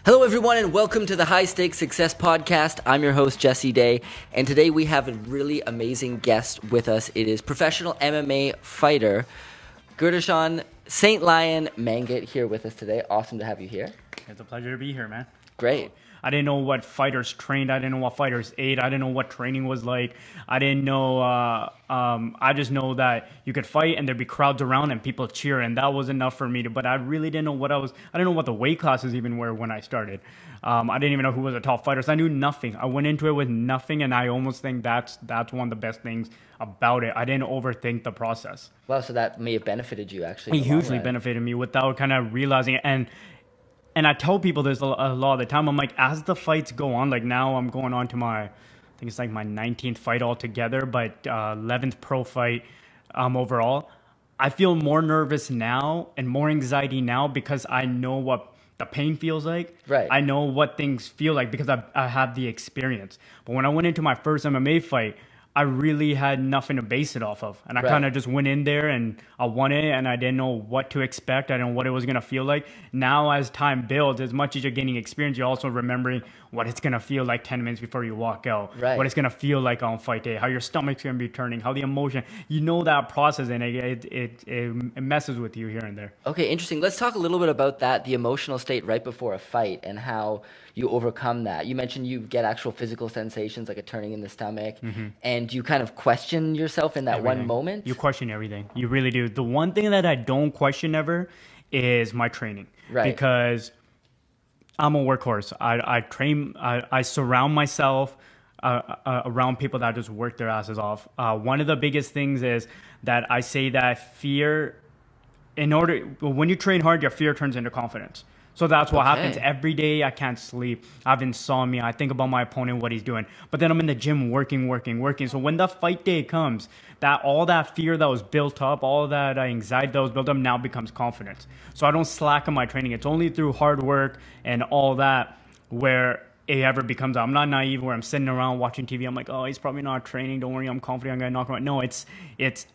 Hello, everyone, and welcome to the High Stakes Success Podcast. I'm your host, Jesse Day, and today we have a really amazing guest with us. It is professional MMA fighter Gurshan St. Lion Mangat here with us today. Awesome to have you here. It's a pleasure to be here, man. Great. I didn't know what fighters trained. I didn't know what fighters ate. I didn't know what training was like. I didn't know. I just know that you could fight and there'd be crowds around and people cheer, and that was enough for me. But I really didn't know what I didn't know what the weight classes even were when I started. I didn't even know who was the top fighters. I knew nothing. I went into it with nothing, and I almost think that's one of the best things about it. I didn't overthink the process. Wow, so that may have benefited you actually. It hugely benefited me without kind of realizing it. And I tell people this a lot of the time. I'm like, as the fights go on, like now I'm going on to I think it's like my 19th fight altogether, but 11th pro fight overall. I feel more nervous now and more anxiety now because I know what the pain feels like. Right. I know what things feel like because I have the experience. But when I went into my first MMA fight, I really had nothing to base it off of. And I kind of just went in there and I won it and I didn't know what to expect. I didn't know what it was going to feel like. Now as time builds, as much as you're gaining experience, you're also remembering what it's going to feel like 10 minutes before you walk out. Right. What it's going to feel like on fight day, how your stomach's going to be turning, how the emotion, you know that process, and it messes with you here and there. Okay, interesting. Let's talk a little bit about that, the emotional state right before a fight and how you overcome that. You mentioned you get actual physical sensations like a turning in the stomach, and you kind of question yourself in that one moment? You question everything. You really do. The one thing that I don't question ever is my training. Right. Because I'm a workhorse. I train, I surround myself around people that just work their asses off. One of the biggest things is that I say that fear, when you train hard, your fear turns into confidence. So that's what happens every day. I can't sleep. I have insomnia. I think about my opponent, what he's doing. But then I'm in the gym working. So when the fight day comes, all that fear that was built up, all that anxiety that was built up now becomes confidence. So I don't slack on my training. It's only through hard work and all that where it ever becomes, I'm not naive where I'm sitting around watching TV. I'm like, oh, he's probably not training. Don't worry, I'm confident I'm going to knock him out. No,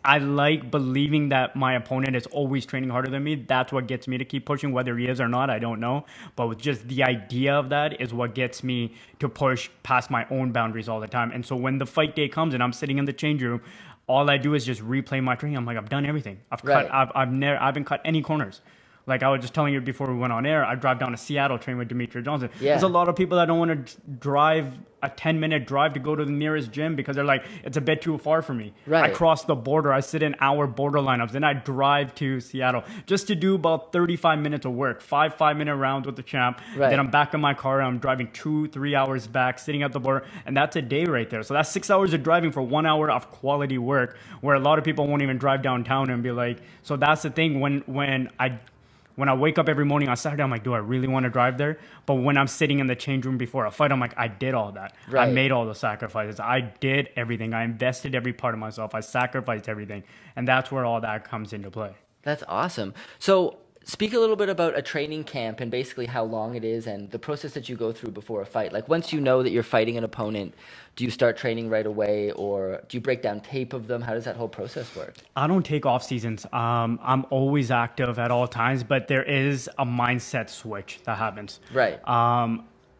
I like believing that my opponent is always training harder than me. That's what gets me to keep pushing. Whether he is or not, I don't know. But with just the idea of that is what gets me to push past my own boundaries all the time. And so when the fight day comes and I'm sitting in the change room, all I do is just replay my training. I'm like, I've done everything. I've haven't cut any corners. Like I was just telling you before we went on air, I drive down to Seattle, train with Demetri Johnson. Yeah. There's a lot of people that don't want to drive a 10-minute drive to go to the nearest gym because they're like, it's a bit too far for me. Right. I cross the border. I sit in hour border lineups. Then I drive to Seattle just to do about 35 minutes of work, 5-minute rounds with the champ. Right. Then I'm back in my car. I'm driving 2-3 hours back, sitting at the border. And that's a day right there. So that's 6 hours of driving for 1 hour of quality work where a lot of people won't even drive downtown and be like, so that's the thing when I wake up every morning on Saturday, I'm like, do I really want to drive there? But when I'm sitting in the change room before a fight, I'm like, I did all that. Right. I made all the sacrifices. I did everything. I invested every part of myself. I sacrificed everything. And that's where all that comes into play. That's awesome. So speak a little bit about a training camp and basically how long it is and the process that you go through before a fight. Like once you know that you're fighting an opponent, do you start training right away or do you break down tape of them? How does that whole process work? I don't take off seasons. I'm always active at all times, but there is a mindset switch that happens. Right.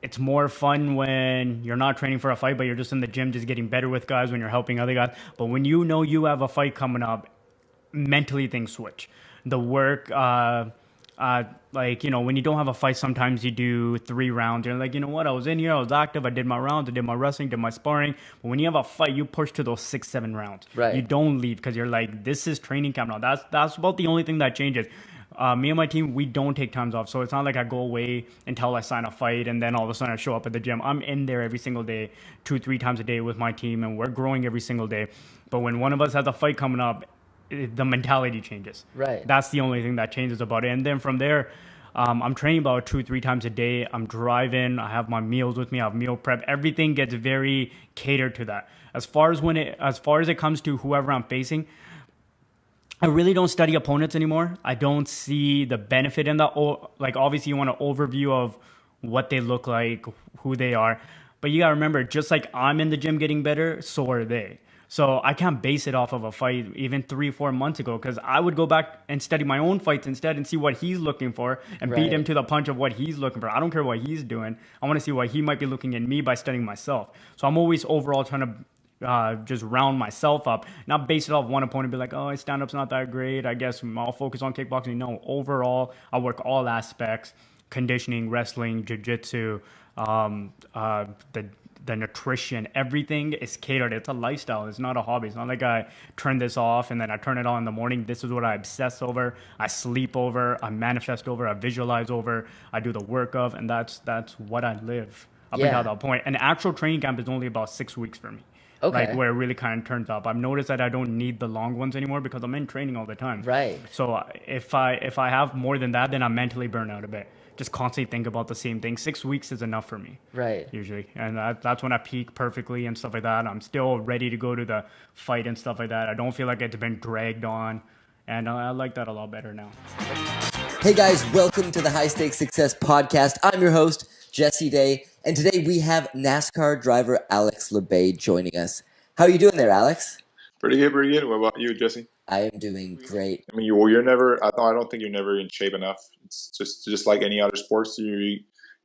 It's more fun when you're not training for a fight, but you're just in the gym just getting better with guys, when you're helping other guys. But when you know you have a fight coming up, mentally things switch. The work, when you don't have a fight, sometimes you do 3 rounds. You're like, you know what? I was in here, I was active, I did my rounds, I did my wrestling, did my sparring. But when you have a fight, you push to those 6-7 rounds. Right. You don't leave because you're like, this is training camp now. That's about the only thing that changes. Me and my team, we don't take times off. So it's not like I go away until I sign a fight and then all of a sudden I show up at the gym. I'm in there every single day, 2-3 times a day with my team, and we're growing every single day. But when one of us has a fight coming up, the mentality changes. Right. That's the only thing that changes about it. And then from there, I'm training about 2-3 times a day. I'm driving. I have my meals with me. I have meal prep. Everything gets very catered to that. As far as it comes to whoever I'm facing, I really don't study opponents anymore. I don't see the benefit in that. Like obviously you want an overview of what they look like, who they are. But you got to remember, just like I'm in the gym getting better, so are they. So I can't base it off of a fight even 3 4 months ago, because I would go back and study my own fights instead and see what he's looking for and beat him Right. to the punch of what he's looking for. I don't care what he's doing. I want to see what he might be looking at me by studying myself. So I'm always overall trying to just round myself up, not base it off one opponent, be like, oh, his stand up's not that great. I guess I'll focus on kickboxing. No, overall, I work all aspects: conditioning, wrestling, jiu-jitsu, the nutrition, everything is catered. It's a lifestyle. It's not a hobby. It's not like I turn this off and then I turn it on in the morning. This is what I obsess over. I sleep over. I manifest over. I visualize over. I do the work of, and that's what I live up until Yeah. that point. And the actual training camp is only about 6 weeks for me. Like Okay. where it really kind of turns up. I've noticed that I don't need the long ones anymore because I'm in training all the time. Right. So if I have more than that, then I'm mentally burnt out a bit. Just constantly think about the same thing. 6 weeks is enough for me Right. usually, and that's when I peak perfectly and stuff like that. I'm still ready to go to the fight and stuff like that. I don't feel like it's been dragged on, and I like that a lot better now. Hey guys, welcome to the High Stakes Success Podcast. I'm your host, Jesse Day, and today we have NASCAR driver Alex Labbe joining us. How are you doing there, Alex? Pretty good, pretty good. What about you, Jesse? I am doing great. I mean, you're never. I don't think you're never in shape enough. It's just like any other sports.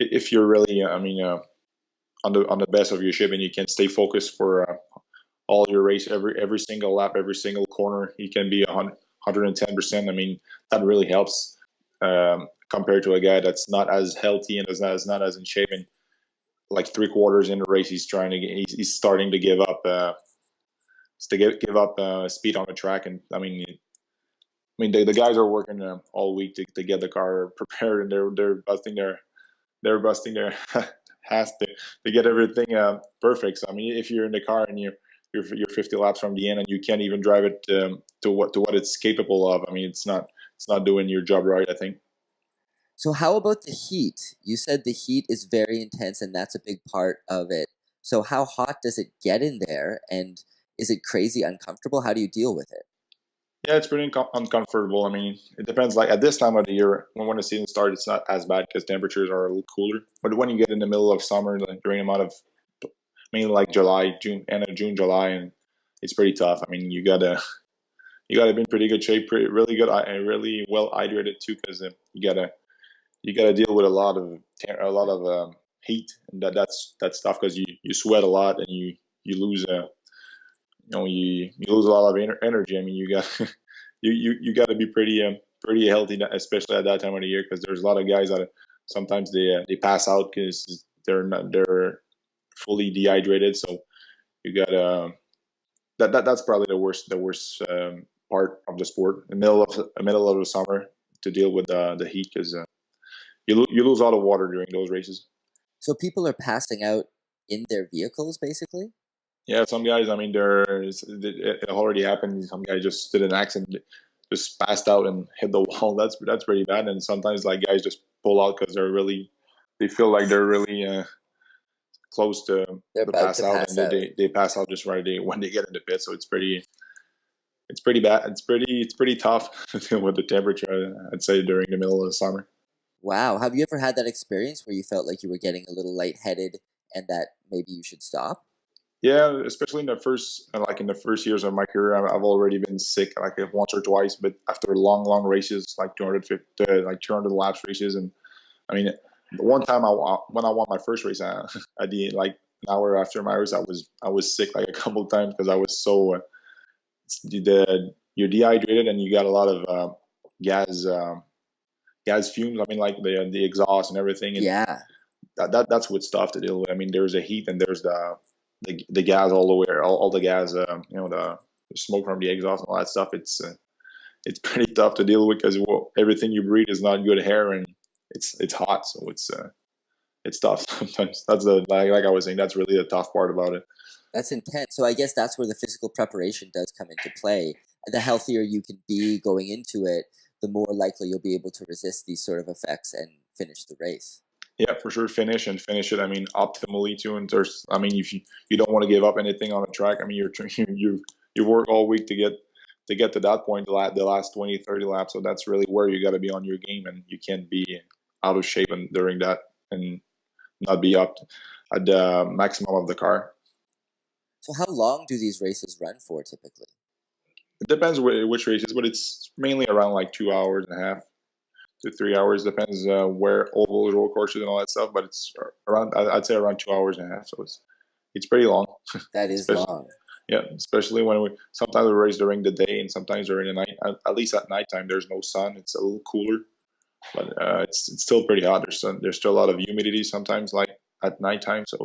If you're really, on the best of your shape, and you can stay focused for all your race, every single lap, every single corner, you can be 110%. I mean, that really helps compared to a guy that's not as healthy and is not as in shape. And like 3 quarters in the race, he's starting to give up. Give up speed on the track, and the guys are working all week to get the car prepared, and they're busting their ass to get everything perfect. So I mean, if you're in the car and you're 50 laps from the end and you can't even drive it to what it's capable of, I mean, it's not doing your job right, I think. So how about the heat? You said the heat is very intense and that's a big part of it. So how hot does it get in there, and is it crazy uncomfortable? How do you deal with it? Yeah, it's pretty uncomfortable. I mean, it depends. Like at this time of the year, when the season starts, it's not as bad because temperatures are a little cooler. But when you get in the middle of summer, like during a month of, mainly like July, June, end of June, July, and it's pretty tough. I mean, you gotta be in pretty good shape, really good, and really well hydrated too, because you gotta deal with a lot of heat, and that's tough because you sweat a lot and you lose you lose a lot of energy. I mean, you got you got to be pretty healthy, especially at that time of the year, because there's a lot of guys that sometimes they pass out because they're fully dehydrated. So you got that's probably the worst part of the sport, the middle of the summer, to deal with the heat, because you lose a lot of water during those races. So people are passing out in their vehicles, basically? Yeah, some guys. I mean, it already happened. Some guy just did an accident, just passed out and hit the wall. That's pretty bad. And sometimes like guys just pull out because they feel like they're really close They're to about pass to out, pass and out. they pass out just right when they get in the pit. So it's pretty bad. It's pretty tough to deal with the temperature, I'd say, during the middle of the summer. Wow. Have you ever had that experience where you felt like you were getting a little lightheaded and that maybe you should stop? Yeah, especially in the first years of my career, I've already been sick like once or twice. But after long races, like 250, like 200 laps races, and I mean, the one time when I won my first race, at the like an hour after my race, I was sick like a couple of times because I was so you're dehydrated and you got a lot of gas gas fumes. I mean, like the exhaust and everything, and Yeah. that's what's tough to deal with. I mean, there's a heat and there's the gas all the way, all the gas, the smoke from the exhaust and all that stuff. It's pretty tough to deal with because everything you breathe is not good air, and it's hot, so it's tough sometimes. That's like I was saying, that's really the tough part about it. That's intense. So I guess that's where the physical preparation does come into play. The healthier you can be going into it, the more likely you'll be able to resist these sort of effects and finish the race. Yeah, for sure, finish it. I mean, optimally too. And I mean, if you don't want to give up anything on the track, I mean, you work all week to get to that point, the last 20, 30 laps. So that's really where you got to be on your game, and you can't be out of shape and during that and not be up at the maximum of the car. So how long do these races run for typically? It depends which races, but it's mainly around like 2 hours and a half to 3 hours. Depends where ovals, road courses, and all that stuff. But it's around, I'd say around 2 hours and a half. So it's pretty long. That is especially, long. yeah, especially when we sometimes we race during the day and sometimes during the night. At least at nighttime, there's no sun. It's a little cooler, but it's still pretty hot. There's still a lot of humidity sometimes, like at nighttime. So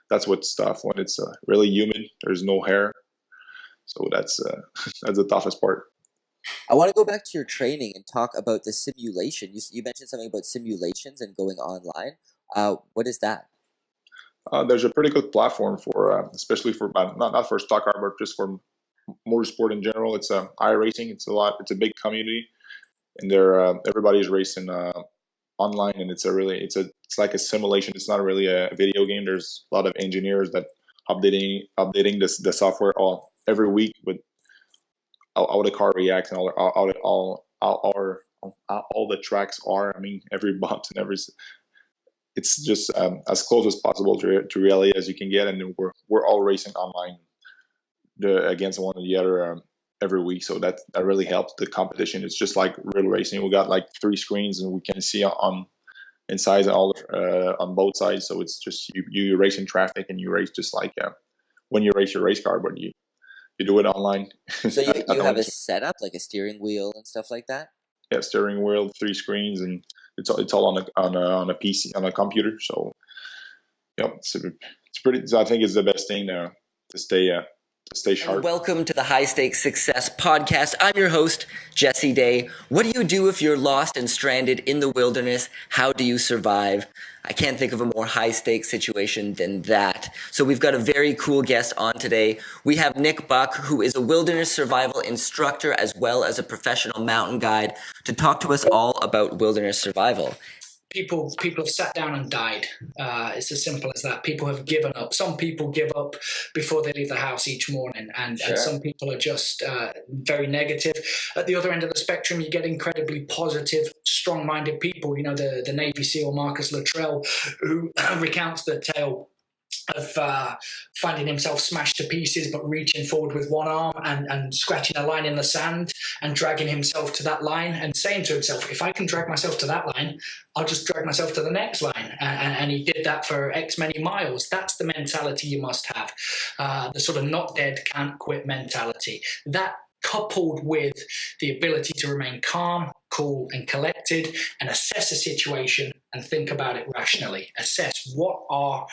that's what's tough when it's really humid. There's no hair, so that's that's the toughest part. I want to go back to your training and talk about the simulation. You mentioned something about simulations and going online. What is that? There's a pretty good platform for, especially for not for stock car, but just for motorsport in general. It's iRacing. It's a big community, and everybody's racing online, and it's like a simulation. It's not really a video game. There's a lot of engineers that updating the software every week with how the car reacts and all the tracks are. I mean, every bump and every. It's just as close as possible to reality as you can get, and we're all racing online against one or the other every week. So that really helps the competition. It's just like real racing. We got like 3 screens, and we can see on inside all on both sides. So it's just you race in traffic, and you race just like when you race your race car, but you do it online. So you have a setup like a steering wheel and stuff like that. Yeah, steering wheel, 3 screens, and it's all on a PC, on a computer. So yeah, it's pretty. So I think it's the best thing to stay sharp. And welcome to the High Stakes Success Podcast. I'm your host, Jesse Day. What do you do if you're lost and stranded in the wilderness? How do you survive? I can't think of a more high stakes situation than that. So we've got a very cool guest on today. We have Nick Buck, who is a wilderness survival instructor as well as a professional mountain guide, to talk to us all about wilderness survival. People have sat down and died. It's as simple as that. People have given up. Some people give up before they leave the house each morning, and some people are just very negative. At the other end of the spectrum, you get incredibly positive, strong-minded people. You know, the Navy SEAL Marcus Luttrell, who recounts the tale of finding himself smashed to pieces, but reaching forward with one arm and scratching a line in the sand and dragging himself to that line and saying to himself, if I can drag myself to that line, I'll just drag myself to the next line. And he did that for X many miles. That's the mentality you must have. The sort of not dead, can't quit mentality. That coupled with the ability to remain calm, cool, and collected and assess a situation and think about it rationally. Assess what are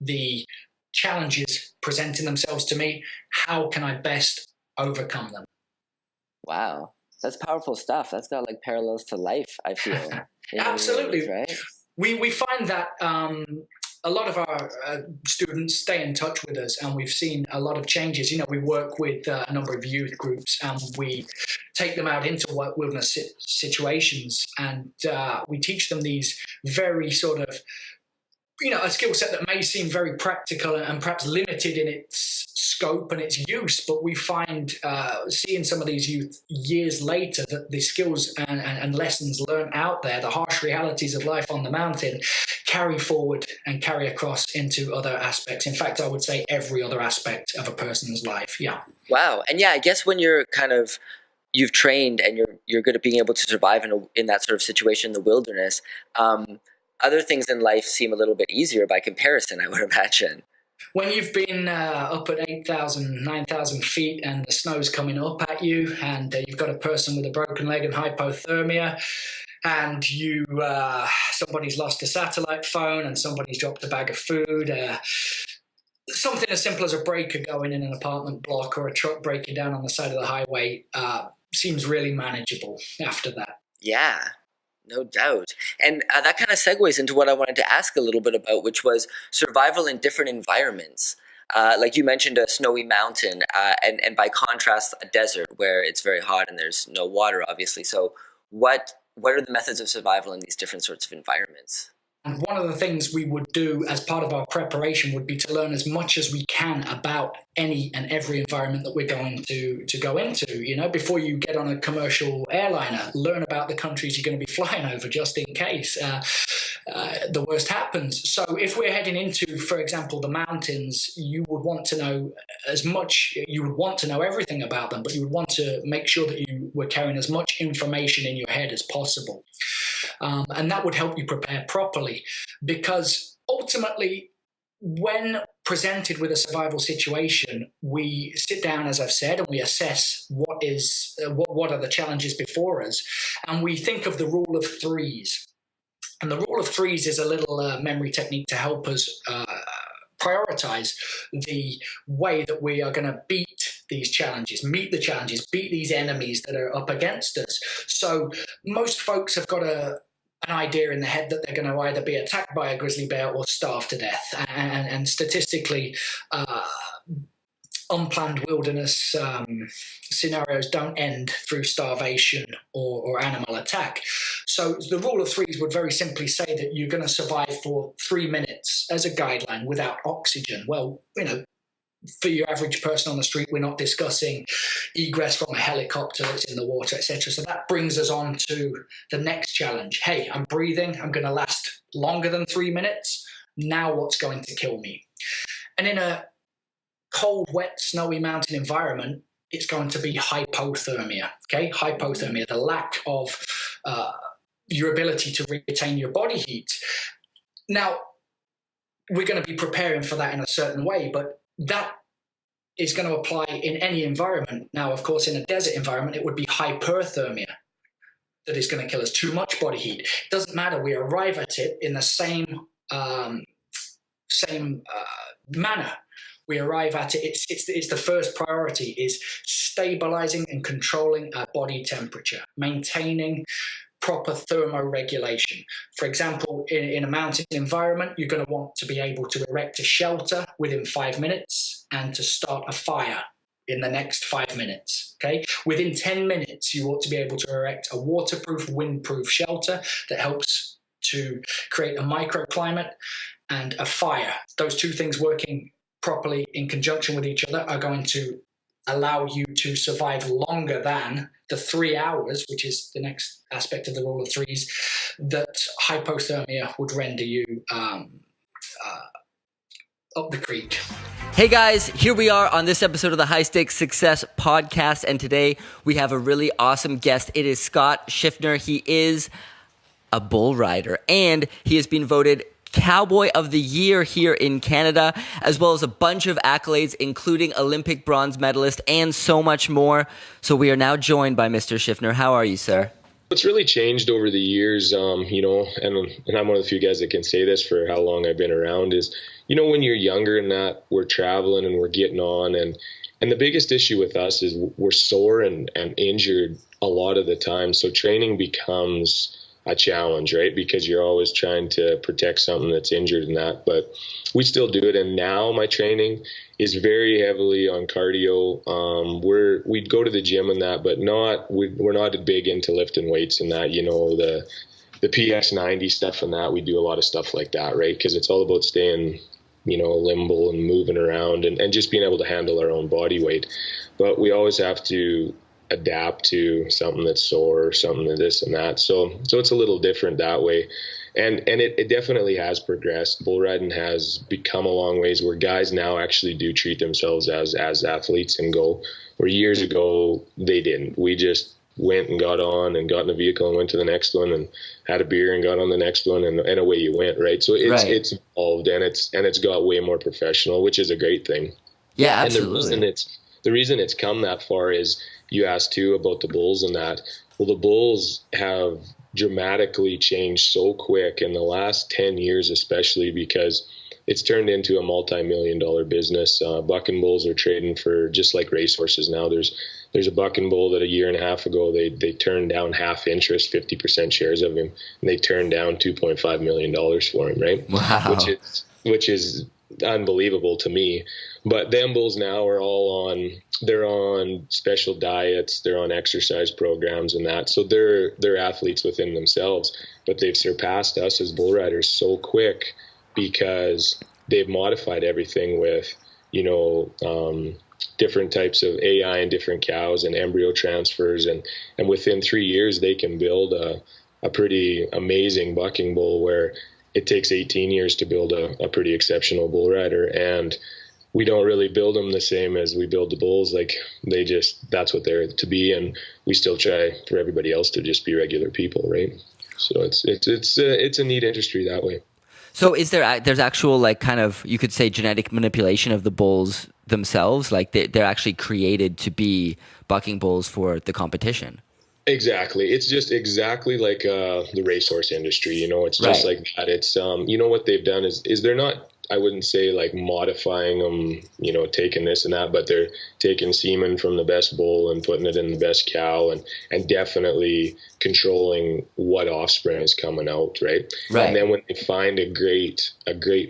the challenges presenting themselves to me. How can I best overcome them? Wow, that's powerful stuff. That's got like parallels to life, I feel. Absolutely. Ways, right? We find that a lot of our students stay in touch with us, and we've seen a lot of changes. You know, we work with a number of youth groups, and we take them out into wilderness situations, and we teach them these very sort of, you know, a skill set that may seem very practical and perhaps limited in its scope and its use, but we find seeing some of these youth years later that the skills and lessons learned out there, the harsh realities of life on the mountain, carry forward and carry across into other aspects. In fact, I would say every other aspect of a person's life. Yeah. Wow. And yeah, I guess when you're you've trained and you're good at being able to survive in that sort of situation in the wilderness, other things in life seem a little bit easier by comparison, I would imagine. When you've been up at 8,000, 9,000 feet and the snow's coming up at you, and you've got a person with a broken leg and hypothermia, and somebody's lost a satellite phone and somebody's dropped a bag of food, something as simple as a breaker going in an apartment block or a truck breaking down on the side of the highway seems really manageable after that. Yeah. No doubt. And that kind of segues into what I wanted to ask a little bit about, which was survival in different environments. Like you mentioned a snowy mountain, and by contrast, a desert where it's very hot and there's no water, obviously. So what are the methods of survival in these different sorts of environments? And one of the things we would do as part of our preparation would be to learn as much as we can about any and every environment that we're going to go into. You know, before you get on a commercial airliner, learn about the countries you're going to be flying over just in case the worst happens. So if we're heading into, for example, the mountains, you would want to know you would want to know everything about them, but you would want to make sure that you were carrying as much information in your head as possible. And that would help you prepare properly, because ultimately, when presented with a survival situation, we sit down, as I've said, and we assess what are the challenges before us, and we think of the rule of threes. And the rule of threes is a little memory technique to help us prioritize the way that we are going to beat these challenges, meet the challenges, beat these enemies that are up against us. So most folks have got an idea in their head that they're going to either be attacked by a grizzly bear or starve to death. And statistically, unplanned wilderness scenarios don't end through starvation or animal attack. So the rule of threes would very simply say that you're going to survive for 3 minutes as a guideline without oxygen. Well, you know, for your average person on the street, we're not discussing egress from a helicopter that's in the water, etc. So that brings us on to the next challenge. Hey, I'm breathing. I'm going to last longer than 3 minutes. Now what's going to kill me? And in a cold, wet, snowy mountain environment, it's going to be hypothermia. Okay, hypothermia, the lack of your ability to retain your body heat. Now, we're going to be preparing for that in a certain way, but that is going to apply in any environment. Now, of course, in a desert environment, it would be hyperthermia that is going to kill us, too much body heat. It doesn't matter. We arrive at it in the same manner. We arrive at it. It's the first priority is stabilizing and controlling our body temperature, maintaining proper thermoregulation. For example, in a mountain environment, you're going to want to be able to erect a shelter within 5 minutes and to start a fire in the next 5 minutes. Okay, within 10 minutes, you ought to be able to erect a waterproof, windproof shelter that helps to create a microclimate and a fire. Those two things working properly in conjunction with each other are going to allow you to survive longer than the 3 hours, which is the next aspect of the rule of threes, that hypothermia would render you up the creek. Hey guys, here we are on this episode of the High Stakes Success Podcast, and today we have a really awesome guest. It is Scott Schiffner. He is a bull rider, and he has been voted Cowboy of the Year here in Canada, as well as a bunch of accolades, including Olympic bronze medalist and so much more. So we are now joined by Mr. Schiffner. How are you, sir? It's really changed over the years, and I'm one of the few guys that can say this for how long I've been around is, when you're younger and that we're traveling and we're getting on, and the biggest issue with us is we're sore and injured a lot of the time. So training becomes a challenge, right? Because you're always trying to protect something that's injured and that, but we still do it. And now my training is very heavily on cardio. We'd go to the gym and that, but we're not big into lifting weights and that, the PX90 stuff and that. We do a lot of stuff like that, right? Because it's all about staying, limber and moving around and just being able to handle our own body weight. But we always have to adapt to something that's sore or something to this and that. So it's a little different that way. And it definitely has progressed. Bull riding has become a long ways where guys now actually do treat themselves as athletes and go, where years ago they didn't. We just went and got on and got in a vehicle and went to the next one and had a beer and got on the next one and away you went, right? So it's evolved and it's got way more professional, which is a great thing. Yeah, absolutely. And the reason it's come that far is, you asked too about the bulls and that. Well, the bulls have dramatically changed so quick in the last 10 years, especially because it's turned into a multi-million-dollar business. Bucking bulls are trading for just like racehorses now. There's a bucking bull that a year and a half ago they turned down half interest, 50% shares of him, and they turned down $2.5 million for him, right? Wow. Which is unbelievable to me. But them bulls now are all they're on special diets, they're on exercise programs and that. So they're athletes within themselves, but they've surpassed us as bull riders so quick because they've modified everything with, different types of AI and different cows and embryo transfers. And within 3 years, they can build a pretty amazing bucking bull where it takes 18 years to build a pretty exceptional bull rider. And we don't really build them the same as we build the bulls. Like that's what they're to be. And we still try for everybody else to just be regular people. Right. So it's a neat industry that way. So there's actual, like, kind of, you could say, genetic manipulation of the bulls themselves? Like they're actually created to be bucking bulls for the competition? Exactly. It's just exactly like the racehorse industry, it's just right. Like that. It's, what they've done is they're not, I wouldn't say like modifying them, taking this and that, but they're taking semen from the best bull and putting it in the best cow and definitely controlling what offspring is coming out. Right. And then when they find a great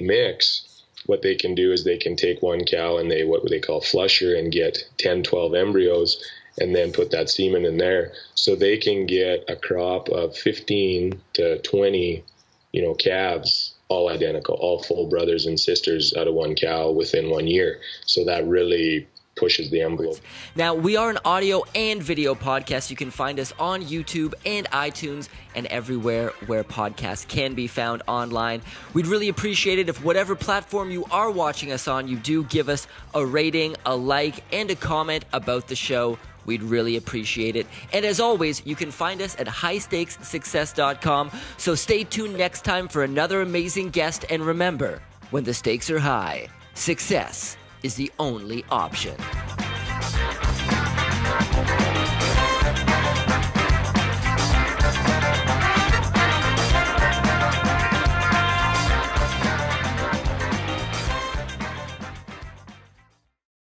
mix, what they can do is they can take one cow and what they call flusher and get 10, 12 embryos and then put that semen in there. So they can get a crop of 15 to 20, calves, all identical, all full brothers and sisters out of one cow within 1 year. So that really pushes the envelope. Now, we are an audio and video podcast. You can find us on YouTube and iTunes and everywhere where podcasts can be found online. We'd really appreciate it if whatever platform you are watching us on, you do give us a rating, a like, and a comment about the show. We'd really appreciate it. And as always, you can find us at highstakessuccess.com. So stay tuned next time for another amazing guest. And remember, when the stakes are high, success is the only option.